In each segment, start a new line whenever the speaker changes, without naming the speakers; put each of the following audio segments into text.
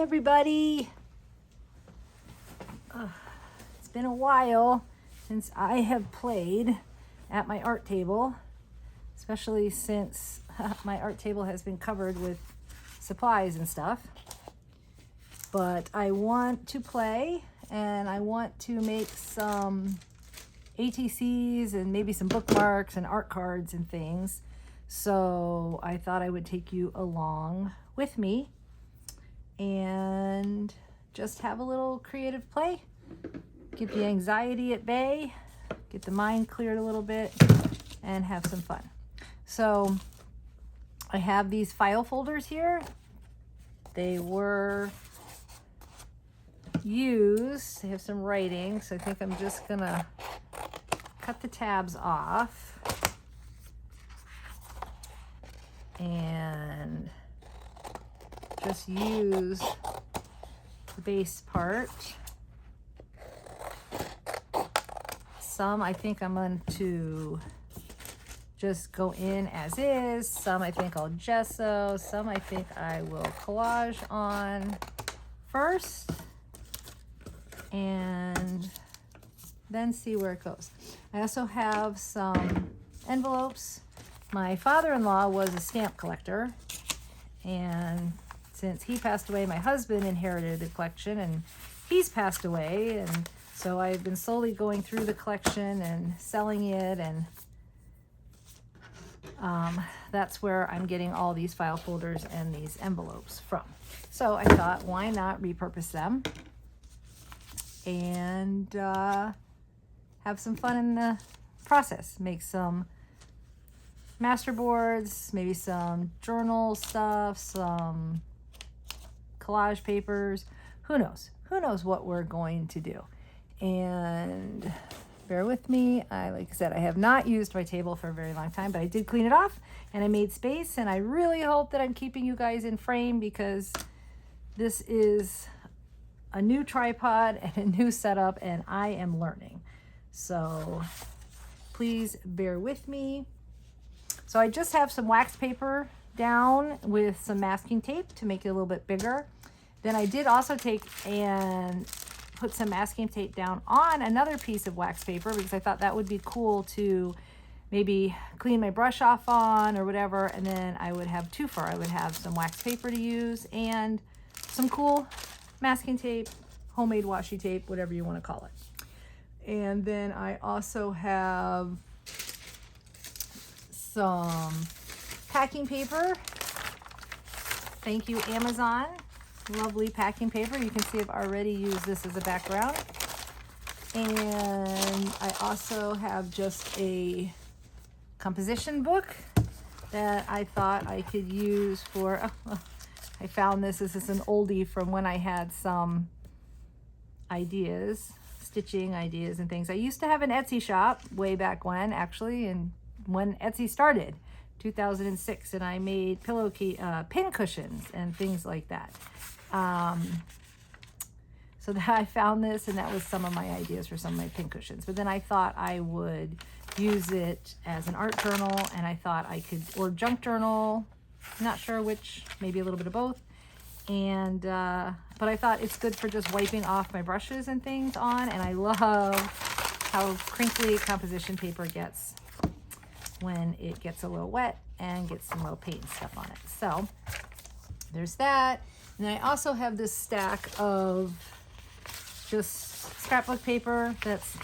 everybody. It's been a while since I have played at my art table, especially since my art table has been covered with supplies and stuff. But I want to play, and I want to make some ATCs and maybe some bookmarks and art cards and things. So I thought I would take you along with me and just have a little creative play, get the anxiety at bay, get the mind cleared a little bit, and have some fun. So I have these file folders here. They were used. They have some writing, so I think I'm just gonna cut the tabs off and just use the base part. Some I think I'm going to just go in as is. Some I think I'll gesso. Some I think I will collage on first and then see where it goes. I also have some envelopes. My father-in-law was a stamp collector, and since he passed away, my husband inherited the collection, and he's passed away, and so I've been slowly going through the collection and selling it, and that's where I'm getting all these file folders and these envelopes from. So I thought, why not repurpose them and have some fun in the process. Make some masterboards, maybe some journal stuff, some collage papers. Who knows? Who knows what we're going to do? And bear with me. Like I said, I have not used my table for a very long time, but I did clean it off and I made space, and I really hope that I'm keeping you guys in frame because this is a new tripod and a new setup, and I am learning. So please bear with me. So I just have some wax paper down with some masking tape to make it a little bit bigger. Then I did also take and put some masking tape down on another piece of wax paper because I thought that would be cool to maybe clean my brush off on or whatever. And then I would have twofer. I would have some wax paper to use and some cool masking tape, homemade washi tape, whatever you want to call it. And then I also have some packing paper. Thank you, Amazon. Lovely packing paper. You can see I've already used this as a background. And I also have just a composition book that I thought I could use for, I found this. This is an oldie from when I had some ideas, stitching ideas and things. I used to have an Etsy shop way back when, actually, and when Etsy started, 2006, and I made pin cushions and things like that. So that I found this, and that was some of my ideas for some of my pin cushions. But then I thought I would use it as an art journal, and I thought I could, or junk journal, not sure which, maybe a little bit of both. And but I thought it's good for just wiping off my brushes and things on, and I love how crinkly composition paper gets when it gets a little wet and gets some little paint stuff on it. So there's that. And then I also have this stack of just scrapbook paper that's,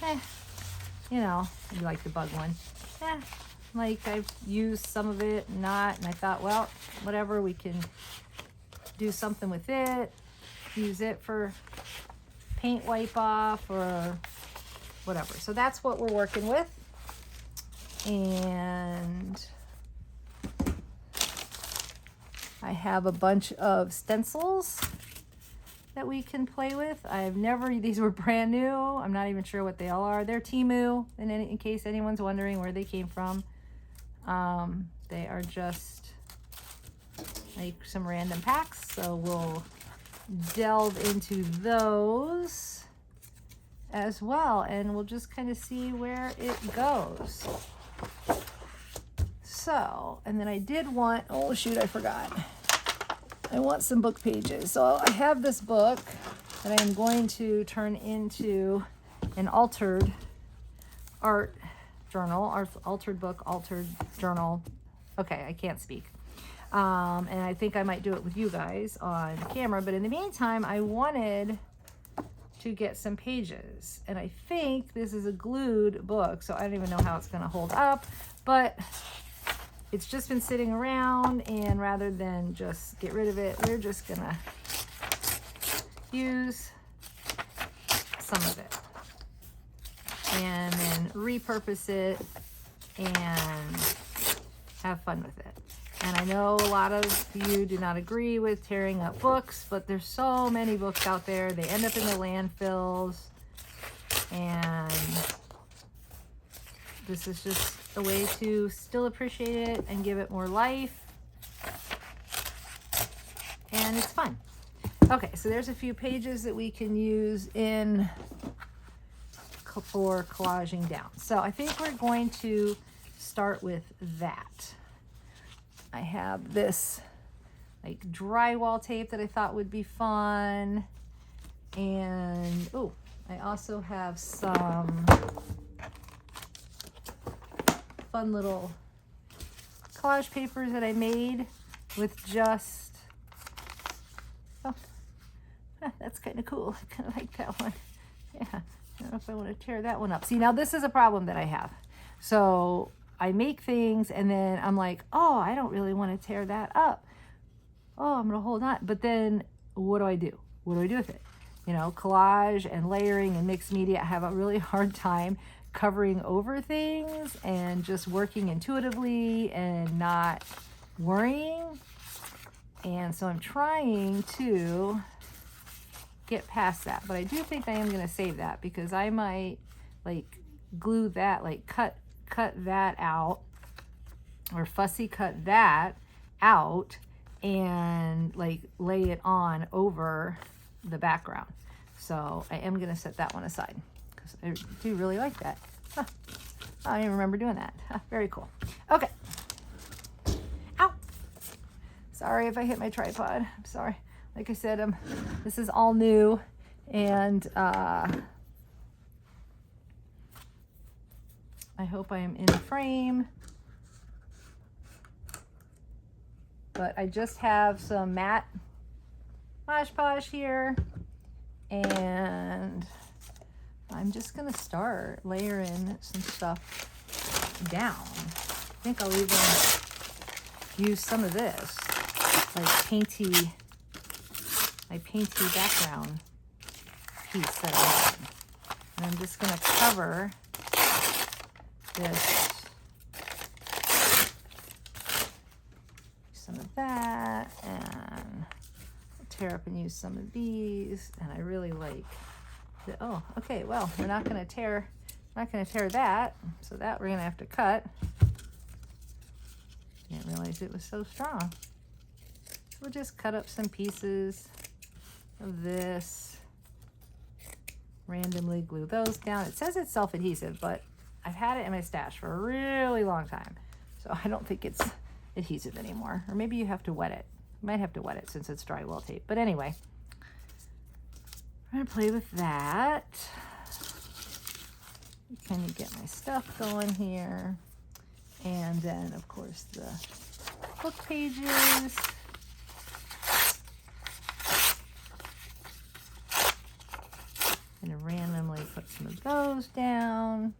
you know, you like the bug one. Like I've used some of it, not, and I thought, well, whatever, we can do something with it, use it for paint wipe off or whatever. So that's what we're working with. And I have a bunch of stencils that we can play with. These were brand new. I'm not even sure what they all are. They're Temu, in case anyone's wondering where they came from. They are just like some random packs. So we'll delve into those as well, and we'll just kind of see where it goes. So, and then I did want, oh shoot, I forgot. I want some book pages. So I have this book that I am going to turn into an altered art journal, altered book, altered journal. Okay, I can't speak. And I think I might do it with you guys on camera. But in the meantime, I wanted to get some pages. And I think this is a glued book, so I don't even know how it's going to hold up. But it's just been sitting around, and rather than just get rid of it, we're just going to use some of it and then repurpose it and have fun with it. And I know a lot of you do not agree with tearing up books, but there's so many books out there. They end up in the landfills, and this is just a way to still appreciate it and give it more life. And it's fun. Okay, so there's a few pages that we can use in for collaging down. So I think we're going to start with that. I have this like drywall tape that I thought would be fun. And oh, I also have some fun little collage papers that I made with just, oh, that's kind of cool. I kind of like that one. Yeah, I don't know if I want to tear that one up. See, now this is a problem that I have. So I make things and then I'm like, oh, I don't really want to tear that up. Oh, I'm going to hold on. But then what do I do? What do I do with it? You know, collage and layering and mixed media, I have a really hard time covering over things and just working intuitively and not worrying. And so I'm trying to get past that. But I do think I am going to save that because I might like glue that, like cut that out or fussy cut that out and like lay it on over the background. So I am going to set that one aside because I do really like that. Huh. I don't even remember doing that. Huh, very cool. Okay. Ow. Sorry if I hit my tripod. I'm sorry. Like I said, this is all new, and I hope I am in frame. But I just have some matte Mosh Posh here, and I'm just gonna start layering some stuff down. I think I'll even use some of this, like my painty background piece that I have. And I'm just gonna cover this, some of that, and I'll tear up and use some of these. And I really like the, oh, okay, well, we're not gonna tear that, so that we're gonna have to cut. Didn't realize it was so strong. We'll just cut up some pieces of this, randomly glue those down. It says it's self-adhesive, but I've had it in my stash for a really long time, so I don't think it's adhesive anymore. Or maybe you have to wet it. You might have to wet it since it's drywall tape. But anyway, I'm gonna play with that. Kind of get my stuff going here. And then, of course, the book pages. And randomly put some of those down.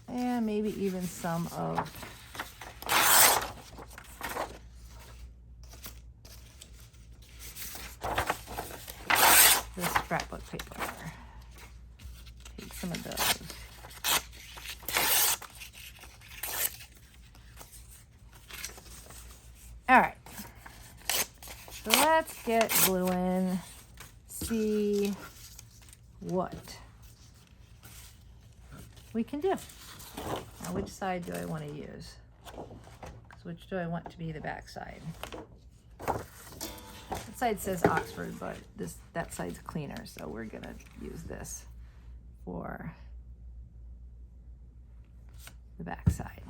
And maybe even some of the scrapbook paper. Take some of those. All right. So let's get gluing. See what we can do. Now, which side do I want to use? Because which do I want to be the back side? That side says Oxford, but that side's cleaner, so we're gonna use this for the back side.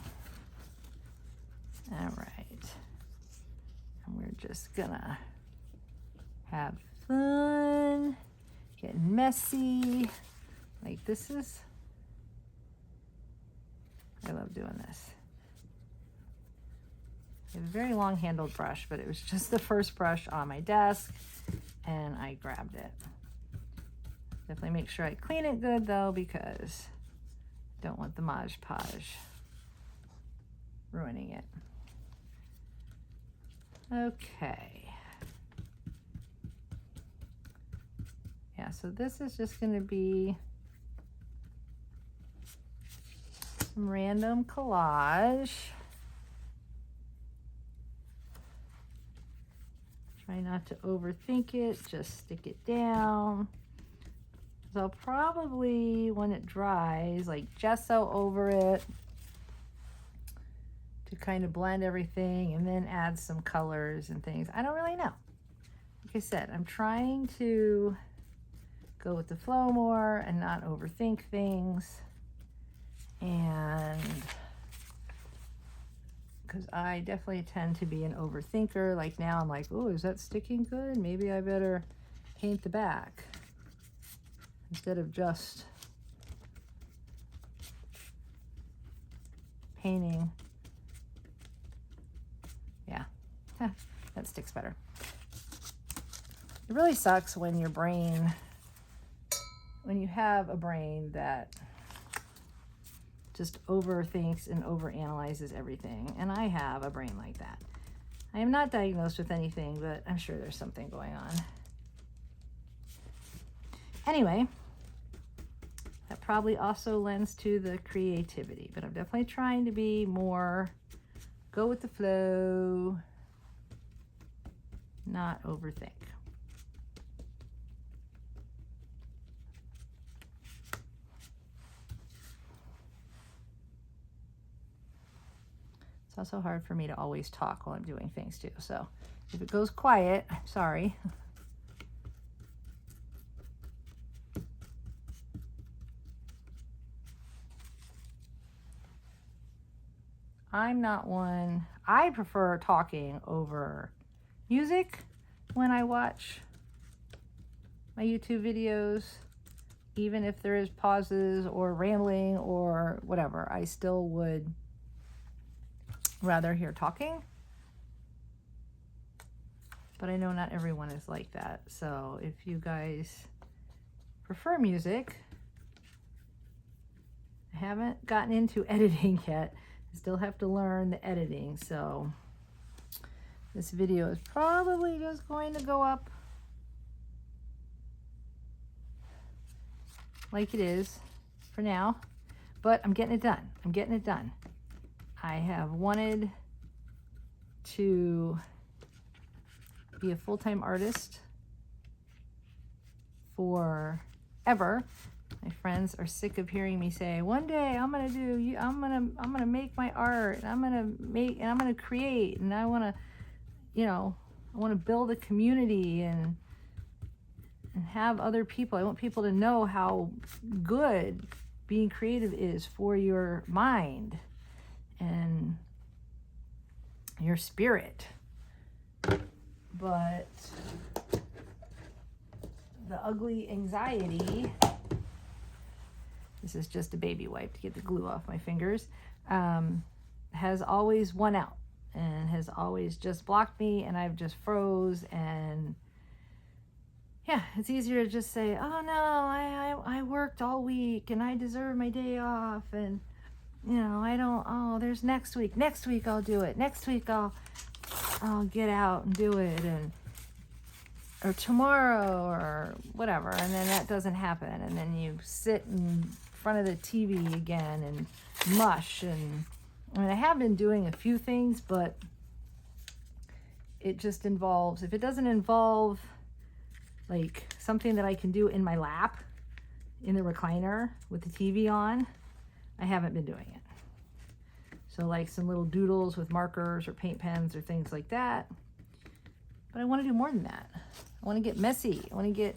All right, and we're We're just gonna have fun, getting messy. Like this is, I love doing this. I have a very long handled brush, but it was just the first brush on my desk and I grabbed it. Definitely make sure I clean it good though, because I don't want the Mod Podge ruining it. Okay. Yeah, so this is just going to be some random collage. Try not to overthink it, just stick it down. So I'll probably, when it dries, like gesso over it to kind of blend everything and then add some colors and things. I don't really know. Like I said, I'm trying to go with the flow more and not overthink things. And because I definitely tend to be an overthinker. Like now I'm like, oh, is that sticking good? Maybe I better paint the back instead of just painting. Yeah, that sticks better. It really sucks when your brain, when you have a brain that just overthinks and overanalyzes everything. And I have a brain like that. I am not diagnosed with anything, but I'm sure there's something going on. Anyway, that probably also lends to the creativity, but I'm definitely trying to be more go with the flow, not overthink. It's also hard for me to always talk while I'm doing things too. So if it goes quiet, I'm sorry. I'm not one, I prefer talking over music when I watch my YouTube videos. Even if there is pauses or rambling or whatever, I still would rather hear talking. But I know not everyone is like that. So if you guys prefer music, I haven't gotten into editing yet. I still have to learn the editing. So this video is probably just going to go up like it is for now, but I'm getting it done. I'm getting it done. I have wanted to be a full-time artist forever. My friends are sick of hearing me say, one day I'm gonna make my art, and I'm gonna create, and I wanna, I wanna build a community and have other people. I want people to know how good being creative is for your mind and your spirit. But the ugly anxiety, this is just a baby wipe to get the glue off my fingers, has always won out and has always just blocked me, and I've just froze. And yeah, it's easier to just say, oh no, I worked all week and I deserve my day off, and there's next week I'll do it, next week I'll get out and do it, or tomorrow or whatever. And then that doesn't happen, and then you sit in front of the TV again and mush. And I mean, I have been doing a few things, but it just involves, if it doesn't involve like something that I can do in my lap in the recliner with the TV on, I haven't been doing it. So like some little doodles with markers or paint pens or things like that. But I want to do more than that. I want to get messy. I want to get,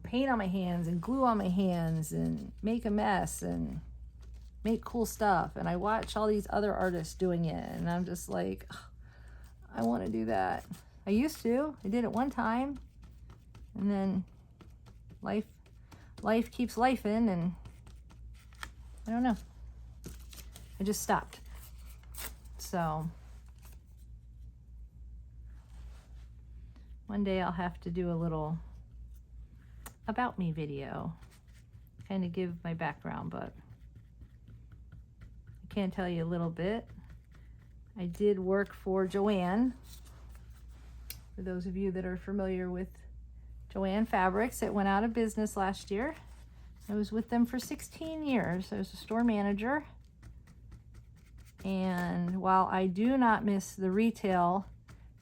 paint on my hands and glue on my hands and make a mess and make cool stuff. And I watch all these other artists doing it, and I'm just like, I want to do that. I used to. I did it one time, and then life keeps lifing, and I don't know. I just stopped. So one day I'll have to do a little about me video, kind of give my background, but I can tell you a little bit. I did work for Joanne. For those of you that are familiar with Joanne Fabrics, it went out of business last year. I was with them for 16 years. I was a store manager. And while I do not miss the retail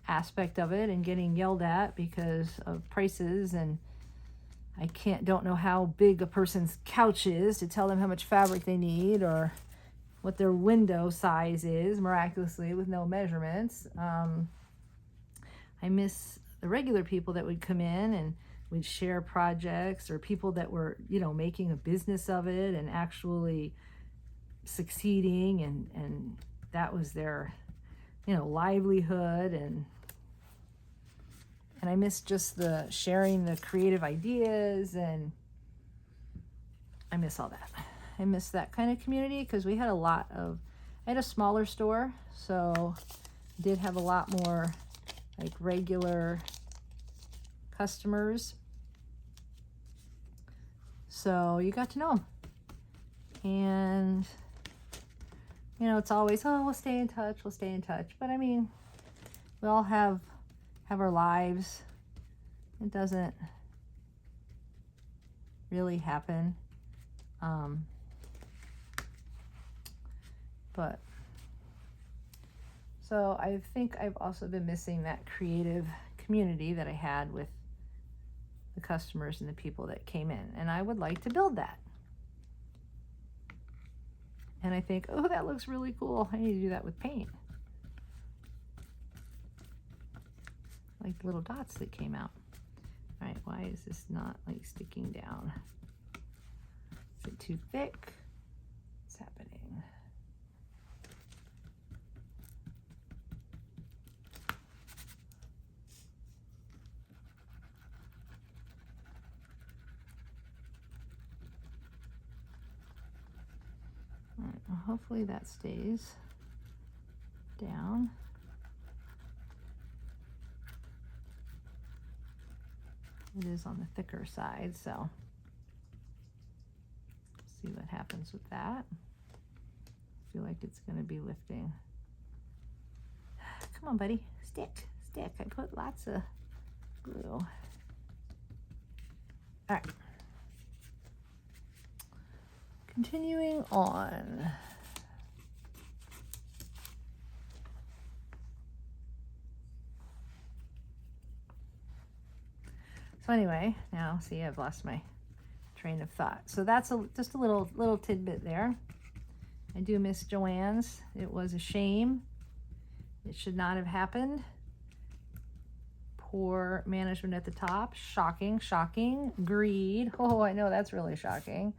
aspect of it and getting yelled at because of prices, and I don't know how big a person's couch is to tell them how much fabric they need or what their window size is, miraculously with no measurements. I miss the regular people that would come in and we'd share projects, or people that were, making a business of it and actually succeeding, and that was their, livelihood, and I miss just the sharing the creative ideas, and I miss all that. I miss that kind of community because we had I had a smaller store, so did have a lot more like regular customers. So you got to know them. And, it's always, we'll stay in touch. But I mean, we all have our lives. It doesn't really happen. But so I think I've also been missing that creative community that I had with the customers and the people that came in, and I would like to build that. And I think, oh, that looks really cool. I need to do that with paint. Like the little dots that came out. All right, why is this not like sticking down? Is it too thick? What's happening? All right, well, hopefully that stays down. It is on the thicker side, so see what happens with that. I feel like it's going to be lifting. Come on, buddy. Stick. I put lots of glue. All right. Continuing on. So anyway, now see, I've lost my train of thought. So that's just a little tidbit there. I do miss Joanne's. It was a shame. It should not have happened. Poor management at the top. Shocking. Greed. Oh, I know that's really shocking.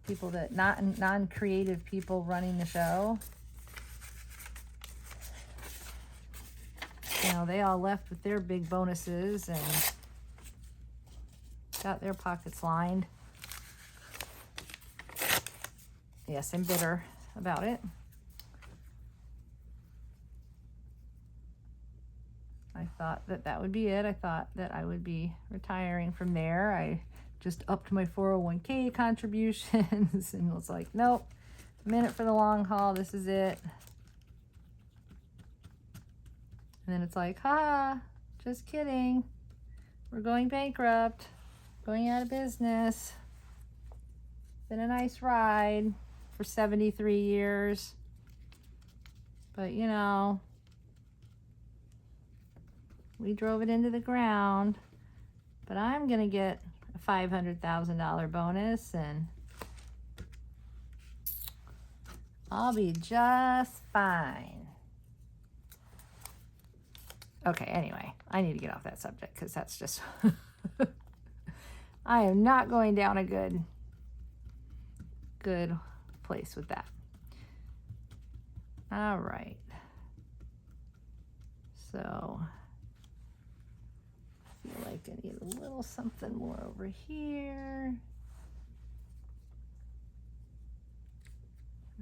People that non-creative people running the show. They all left with their big bonuses and got their pockets lined. Yes, I'm bitter about it. I thought that would be it. I thought that I would be retiring from there. I just upped my 401k contributions and was like, nope, I'm in it for the long haul. This is it. And then it's like, just kidding. We're going bankrupt, going out of business. Been a nice ride for 73 years. But we drove it into the ground. But I'm going to get a $500,000 bonus, and I'll be just fine. Okay, anyway, I need to get off that subject because that's just, I am not going down a good place with that. All right. So I feel like I need a little something more over here.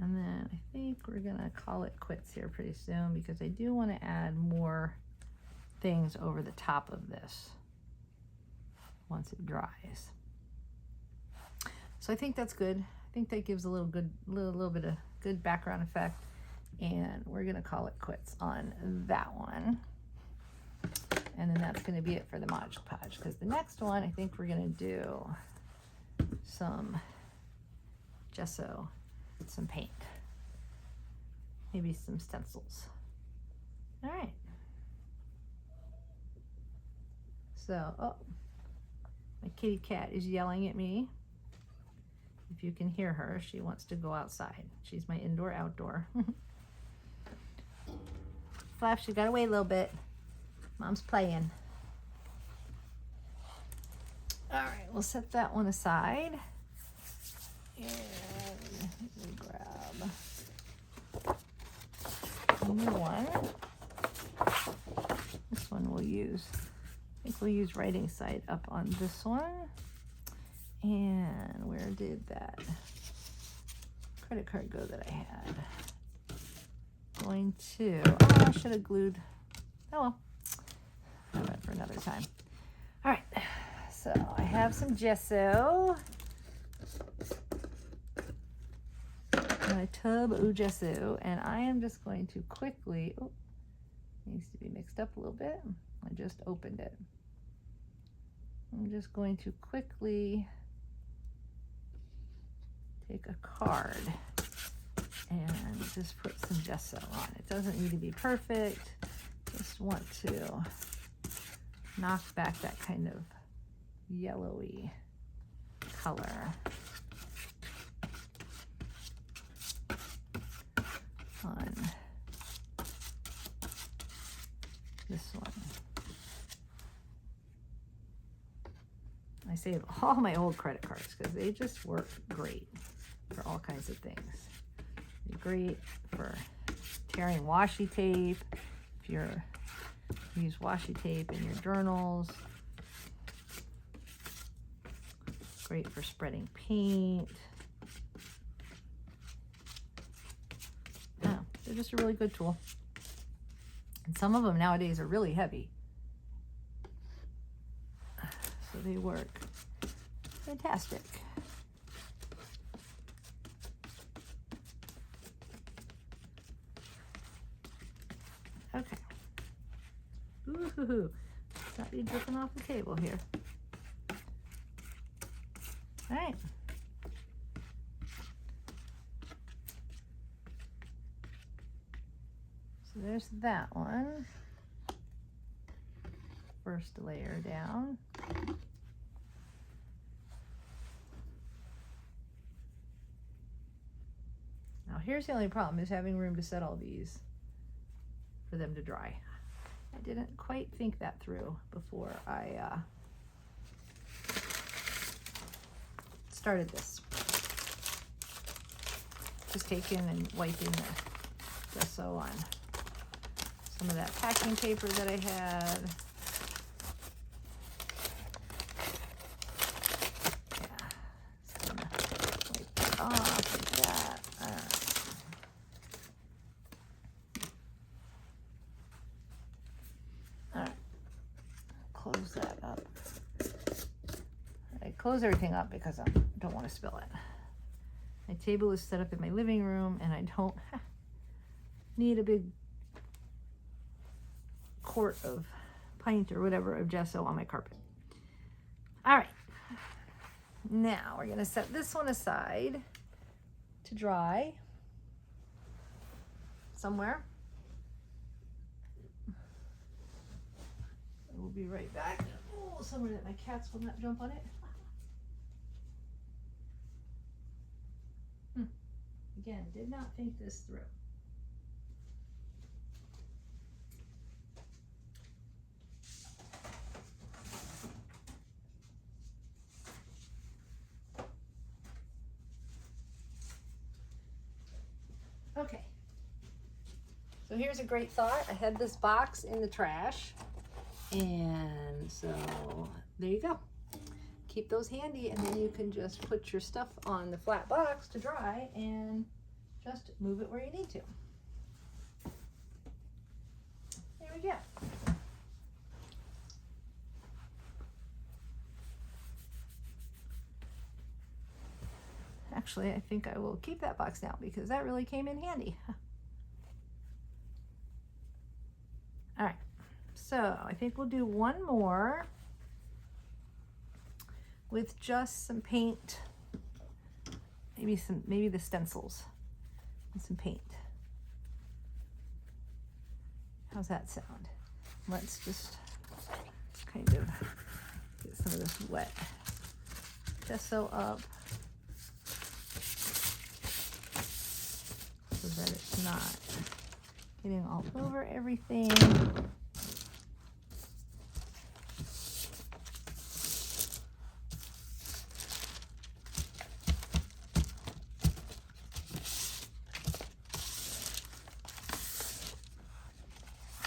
And then I think we're gonna call it quits here pretty soon because I do want to add more things over the top of this once it dries. So I think that's good. I think that gives a little bit of good background effect, and we're gonna call it quits on that one. And then that's gonna be it for the Mod Podge, because the next one I think we're gonna do some gesso, some paint, maybe some stencils. All right. So, oh, my kitty cat is yelling at me. If you can hear her, she wants to go outside. She's my indoor outdoor. Flash, she got away a little bit. Mom's playing. All right, we'll set that one aside. And we grab a new one. This one we'll use. I think we'll use writing side up on this one. And where did that credit card go that I had? Going to, oh, I should have glued. Oh well, have that for another time. All right, so I have some gesso. My tub of gesso, and I am just going to quickly, oh, needs to be mixed up a little bit. I just opened it. I'm just going to quickly take a card and just put some gesso on. It doesn't need to be perfect. Just want to knock back that kind of yellowy color on this one. I save all my old credit cards because they just work great for all kinds of things. They're great for tearing washi tape. If you use washi tape in your journals. Great for spreading paint. Yeah, they're just a really good tool. And some of them nowadays are really heavy. So they work fantastic. Okay. Ooh, got me dripping off the table here. All right. So there's that one. First layer down. Now here's the only problem, is having room to set all these for them to dry. I didn't quite think that through before I started this. Just taking and wiping the gesso on some of that packing paper that I had. Yeah, just gonna wipe that off like that. All right. All right, close that up. I close everything up because I don't want to spill it. My table is set up in my living room, and I don't need a big quart of pint or whatever of gesso on my carpet. All right, now we're gonna set this one aside to dry somewhere. We'll be right back. Oh, somewhere that my cats will not jump on it. Again, did not think this through. Okay, So here's a great thought. I had this box in the trash, and so there you go. Keep those handy, and then you can just put your stuff on the flat box to dry and just move it where you need to. There we go. Actually, I think I will keep that box now because that really came in handy. All right, so I think we'll do one more with just some paint, maybe the stencils and some paint. How's that sound? Let's just kind of get some of this wet gesso up so that it's not getting all over everything.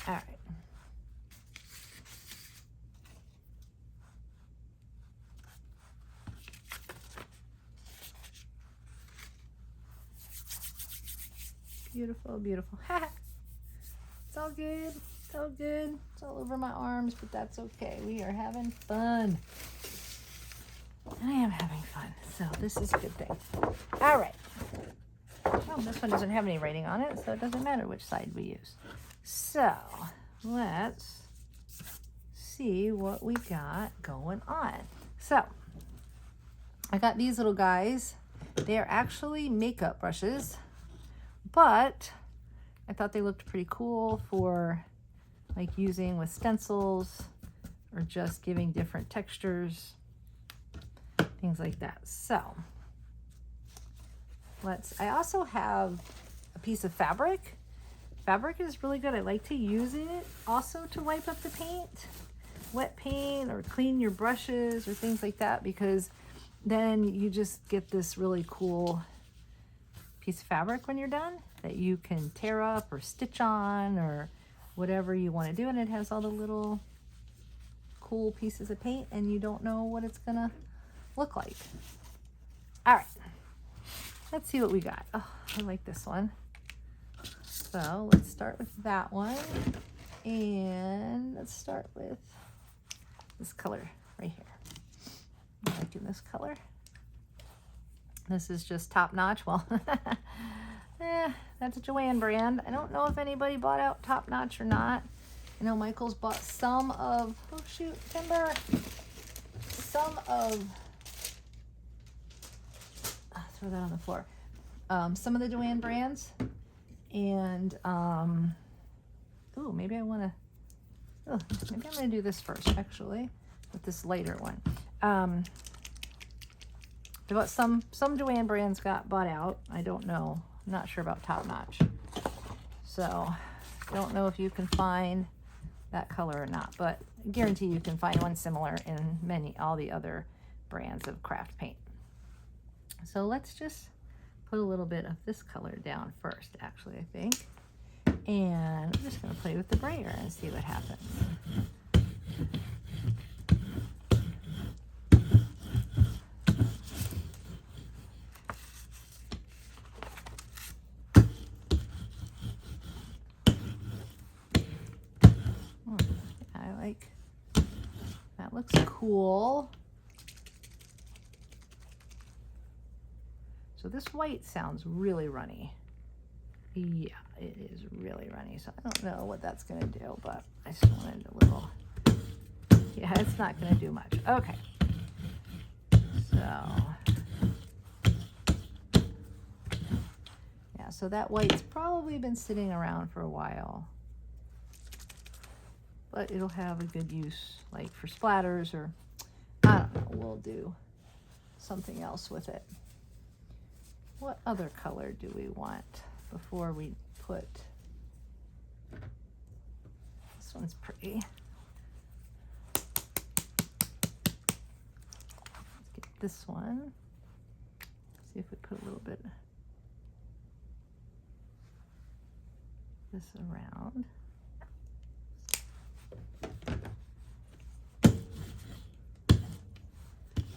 All right. Beautiful, beautiful. It's all good. It's all good. It's all over my arms, but that's okay. We are having fun. I am having fun, so this is a good thing. All right. Oh, this one doesn't have any writing on it, so it doesn't matter which side we use. So let's see what we got going on. So I got these little guys. They are actually makeup brushes, but I thought they looked pretty cool for like using with stencils or just giving different textures, things like that. So I also have a piece of fabric. Fabric is really good. I like to use it also to wipe up the paint, wet paint, or clean your brushes or things like that, because then you just get this really cool piece of fabric when you're done that you can tear up or stitch on or whatever you want to do, and it has all the little cool pieces of paint and you don't know what it's gonna look like. All right, let's see what we got. Oh, I like this one. So let's start with that one, and let's start with this color right here. I'm liking this color. This is just Top Notch. Well, that's a Joann brand. I don't know if anybody bought out Top Notch or not. I know Michael's bought some of, oh shoot, timber. Some of, throw that on the floor. Some of the Joann brands. And, ooh, maybe I'm going to do this first, actually, with this lighter one. But some Joann brands got bought out. I don't know. I'm not sure about Top Notch. So, I don't know if you can find that color or not, but I guarantee you can find one similar in all the other brands of craft paint. So let's just put a little bit of this color down first, actually, I think. And I'm just going to play with the brayer and see what happens. I like that. Looks cool. So this white sounds really runny. Yeah, it is really runny. So I don't know what that's going to do, but I just wanted a little, yeah, it's not going to do much. Okay. So, yeah, so that white's probably been sitting around for a while, but it'll have a good use, like for splatters, or I don't know, we'll do something else with it. What other color do we want before we put, this one's pretty. Let's get this one. See if we put a little bit. this around.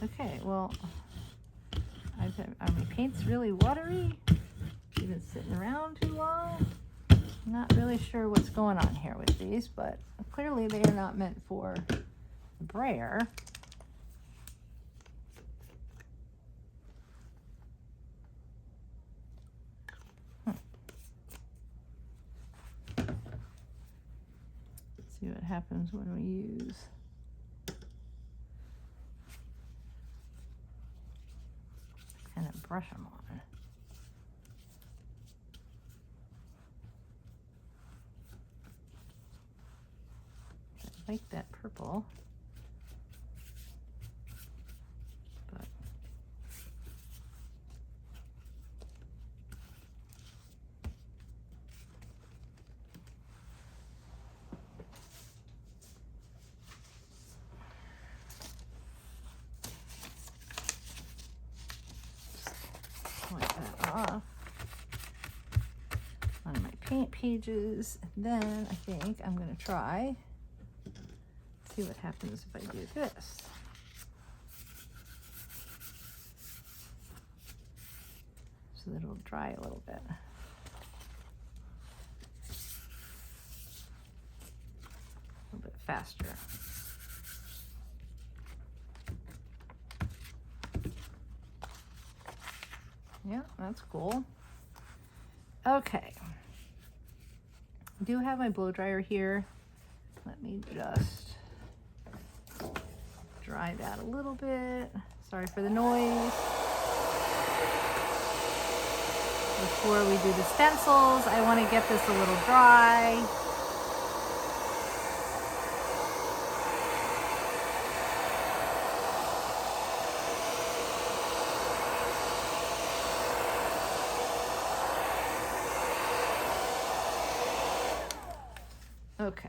Okay, well, are my paints really watery? You've been sitting around too long? I'm not really sure what's going on here with these, but clearly they are not meant for the brayer. Let's see what happens when we use kind of brush them on. I like that purple, but wipe that off on my paint pages. And then I think I'm going to try, see what happens if I do this. So that it'll dry a little bit. A little bit faster. Yeah, that's cool. Okay. I do have my blow dryer here. Let me just dry that a little bit. Sorry for the noise. Before we do the stencils, I want to get this a little dry. Okay.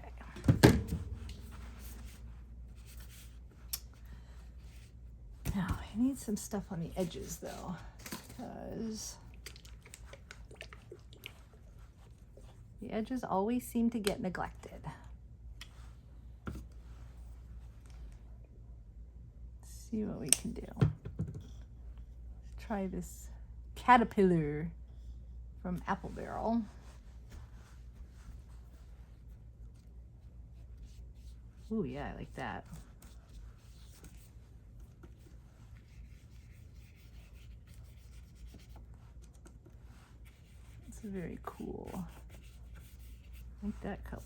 Now, I need some stuff on the edges though, because the edges always seem to get neglected. Let's see what we can do. Let's try this caterpillar from Apple Barrel. Ooh, yeah, I like that. It's very cool. I like that color.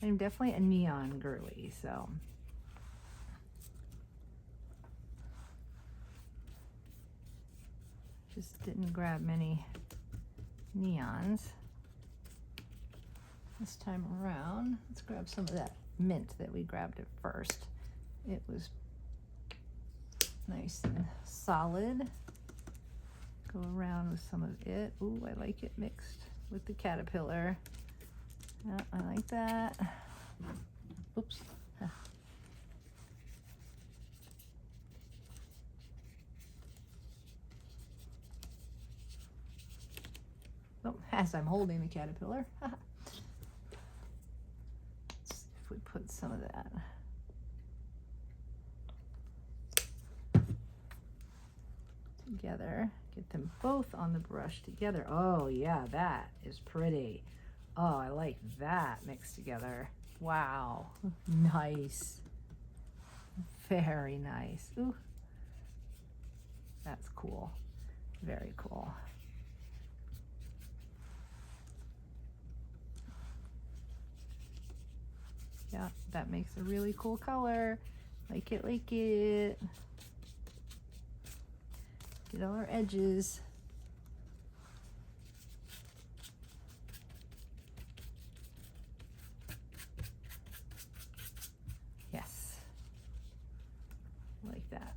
I'm definitely a neon girly, so. Just didn't grab many neons this time around. Let's grab some of that mint that we grabbed at first. It was nice and solid. Go around with some of it. Ooh, I like it mixed with the caterpillar. Yeah, I like that. Oops. Oh, as I'm holding the caterpillar. Let's see if we put some of that. Together, get them both on the brush together. Oh yeah, that is pretty. Oh, I like that mixed together. Wow, nice. Very nice. Ooh, that's cool. Very cool. Yeah, that makes a really cool color. Like it, like it. Get all our edges. Yes. Like that.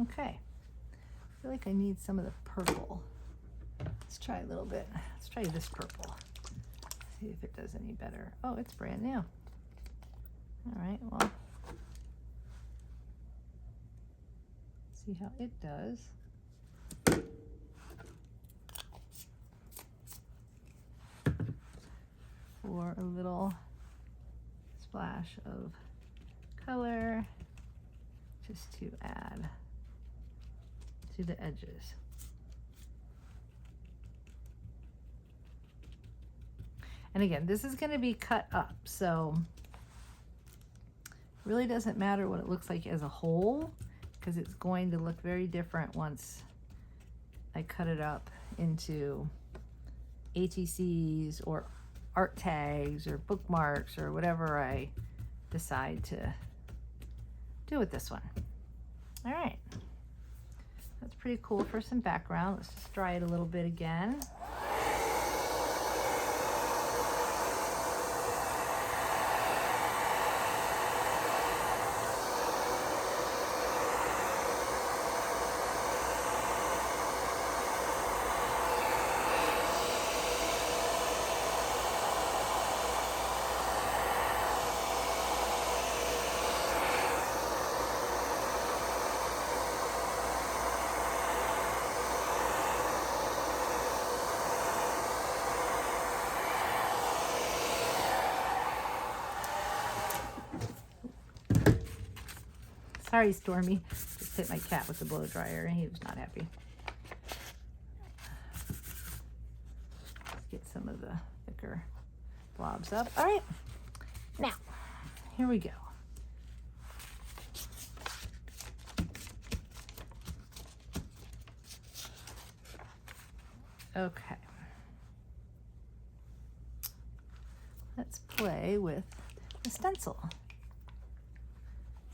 Okay. I feel like I need some of the purple. Let's try a little bit. Let's try this purple. See if it does any better. Oh, it's brand new. All right, well. See how it does. For a little splash of color, just to add to the edges. And again, this is going to be cut up, so it really doesn't matter what it looks like as a whole, because it's going to look very different once I cut it up into ATCs or art tags or bookmarks or whatever I decide to do with this one. All right, that's pretty cool for some background. Let's just dry it a little bit again. Sorry, Stormy. Just hit my cat with the blow dryer and he was not happy. Let's get some of the thicker blobs up. All right, now, here we go. Okay. Let's play with the stencil.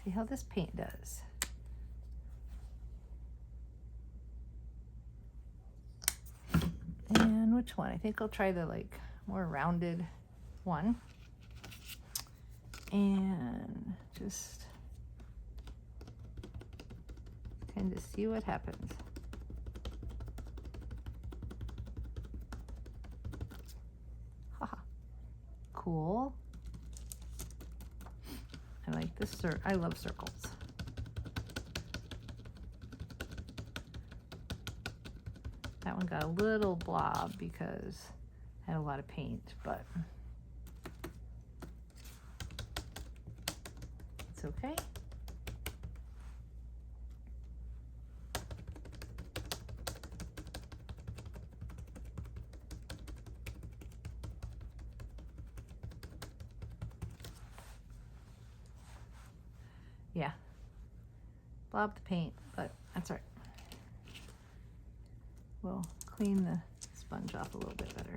See how this paint does. And which one? I think I'll try the like more rounded one. And just kind of see what happens. Haha. Cool. I like this, I love circles. That one got a little blob because I had a lot of paint, but it's okay. Yeah, blob the paint, but that's all right. We'll clean the sponge off a little bit better.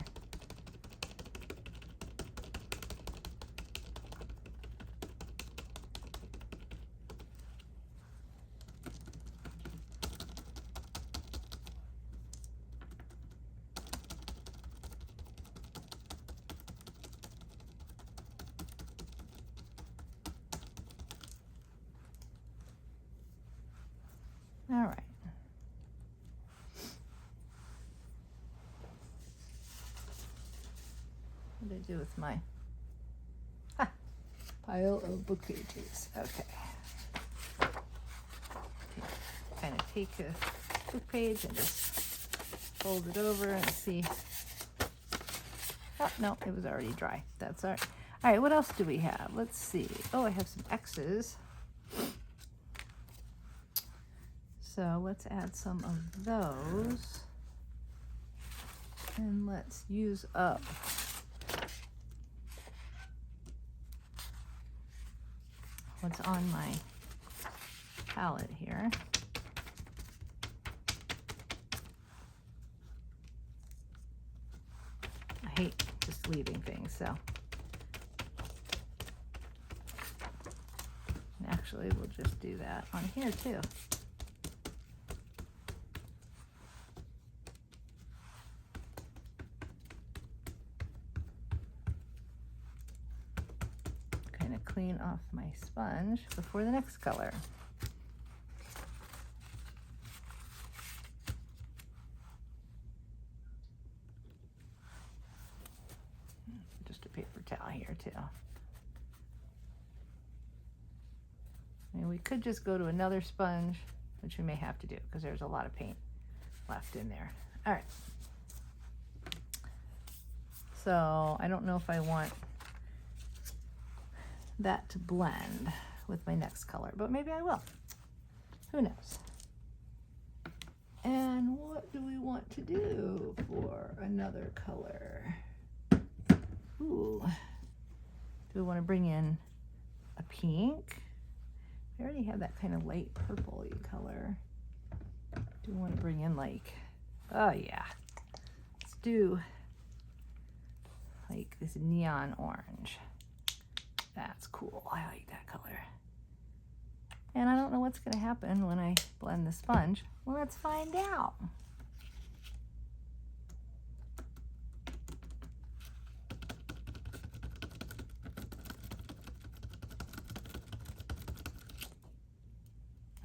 All right. What did I do with my pile of book pages? Okay. Kind of take a book page and just fold it over and see. Oh, no, it was already dry. That's all right. All right, what else do we have? Let's see. Oh, I have some X's. So let's add some of those. And let's use up what's on my palette here. I hate just leaving things, so. And actually, we'll just do that on here too. Clean off my sponge before the next color. Just a paper towel here too. I mean, we could just go to another sponge which we may have to do because there's a lot of paint left in there. All right. So I don't know if I want that to blend with my next color, but maybe I will. Who knows? And what do we want to do for another color? Ooh, do we want to bring in a pink? I already have that kind of light purple-y color. Do we want to bring in like, oh yeah, let's do like this neon orange. That's cool. I like that color. And I don't know what's going to happen when I blend the sponge. Well, let's find out.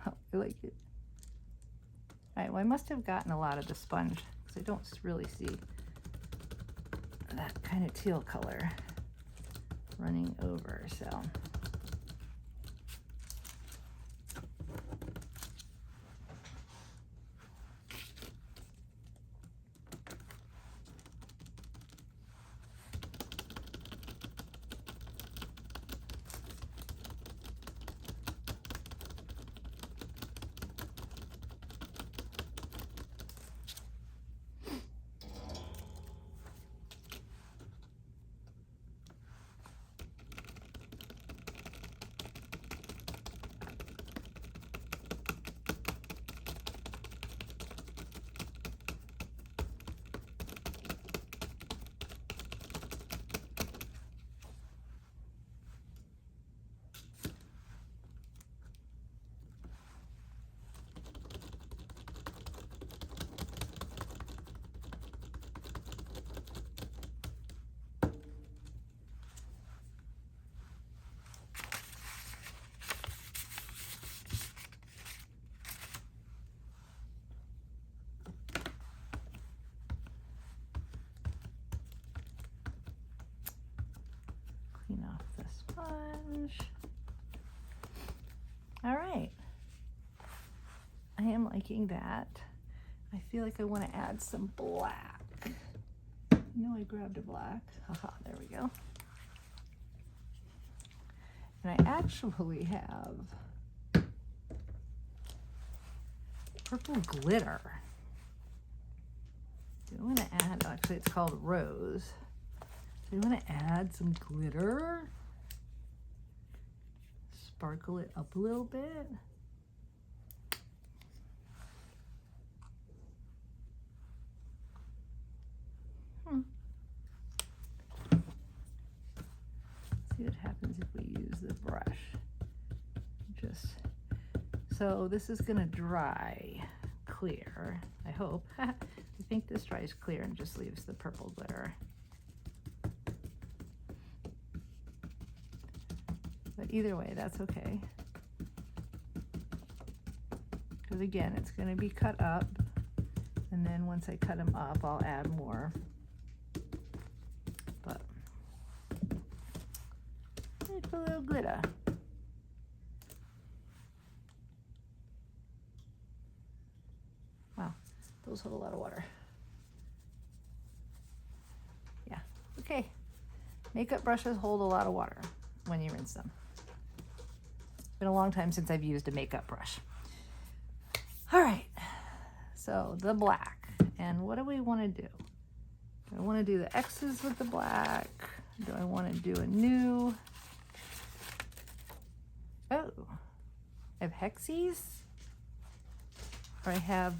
Oh, I like it. All right, well, I must have gotten a lot of the sponge because I don't really see that kind of teal color running over, so. Clean off the sponge. All right. I am liking that. I feel like I want to add some black. I grabbed a black. Haha, there we go. And I actually have purple glitter. Do I want to add, actually it's called Rose. Do you want to add some glitter? Sparkle it up a little bit. See what happens if we use the brush. So this is gonna dry clear, I hope. I think this dries clear and just leaves the purple glitter. But either way, that's okay. Because again, it's gonna be cut up, and then once I cut them up, I'll add more. But it's a little glitter. Wow, those hold a lot of water. Yeah, okay. Makeup brushes hold a lot of water when you rinse them. It's been a long time since I've used a makeup brush. All right, so the black. And what do we want to do? Do I want to do the X's with the black? Do I want to do a new? Oh, I have hexies? Or I have,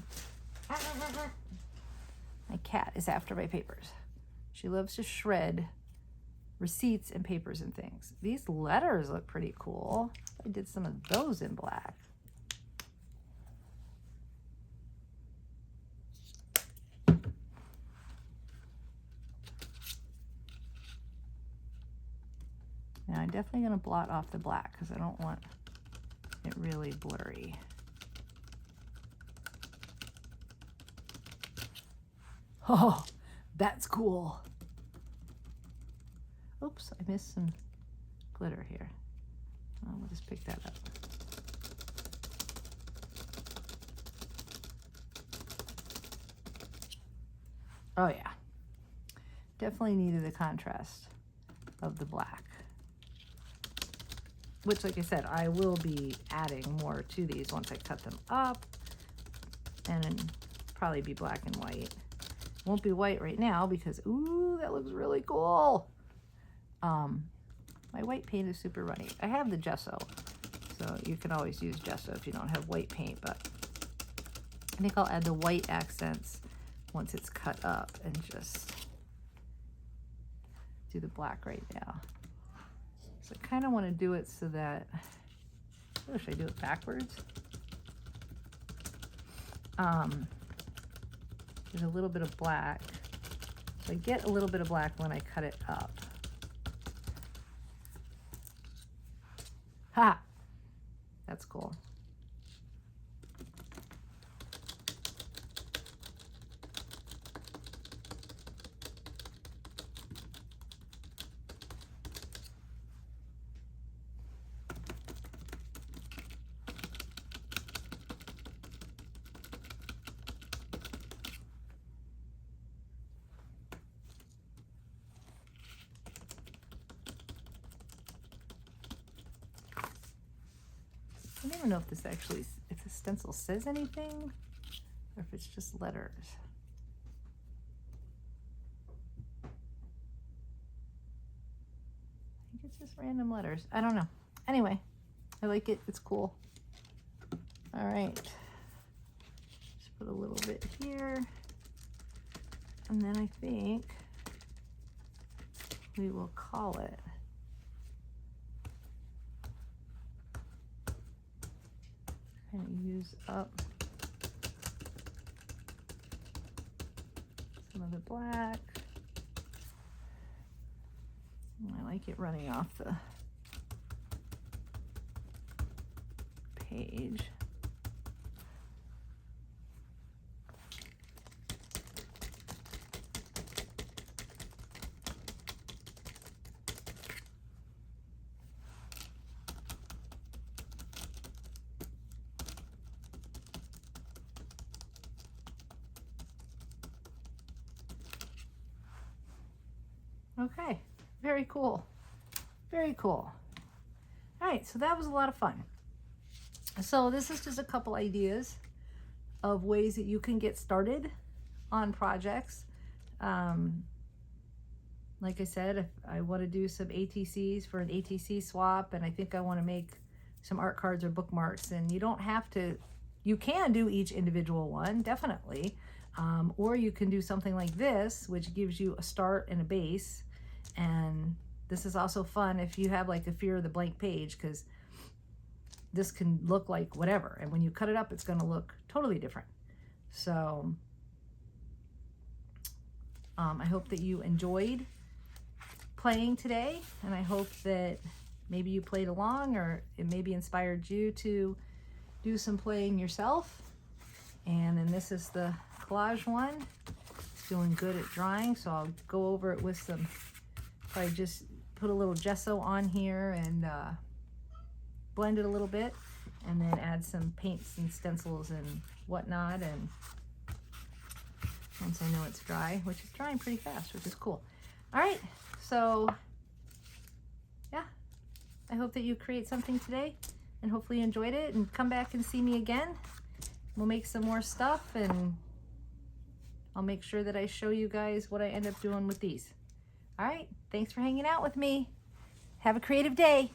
my cat is after my papers. She loves to shred receipts and papers and things. These letters look pretty cool. I did some of those in black. Now I'm definitely going to blot off the black because I don't want it really blurry. Oh, that's cool. Oops, I missed some glitter here. Oh, we'll just pick that up. Oh yeah, definitely needed the contrast of the black, which, like I said, I will be adding more to these once I cut them up, and then probably be black and white. Won't be white right now because, ooh, that looks really cool. My white paint is super runny. I have the gesso, so you can always use gesso if you don't have white paint, but I think I'll add the white accents once it's cut up and just do the black right now. So I kind of want to do it so that, oh, should I do it backwards? There's a little bit of black. So I get a little bit of black when I cut it up. Ha! That's cool. I don't even know if this actually, if the stencil says anything or if it's just letters. I think it's just random letters. I don't know. Anyway, I like it. It's cool. All right. Just put a little bit here. And then I think we will call it. Kind of use up some of the black. I like it running off the page. Okay, very cool. Very cool. All right, so that was a lot of fun. So this is just a couple ideas of ways that you can get started on projects. Like I said, if I want to do some ATCs for an ATC swap, and I think I want to make some art cards or bookmarks, and you don't have to, you can do each individual one, definitely. Or you can do something like this, which gives you a start and a base. And this is also fun if you have like a fear of the blank page, because this can look like whatever. And when you cut it up, it's going to look totally different. So I hope that you enjoyed playing today. And I hope that maybe you played along, or it maybe inspired you to do some playing yourself. And then this is the collage one. It's doing good at drying, so I'll go over it with some, probably just put a little gesso on here and blend it a little bit, and then add some paints and stencils and whatnot. And once I know it's dry, which is drying pretty fast, which is cool. All right, so yeah, I hope that you create something today and hopefully you enjoyed it, and come back and see me again. We'll make some more stuff, and I'll make sure that I show you guys what I end up doing with these. All right, thanks for hanging out with me. Have a creative day.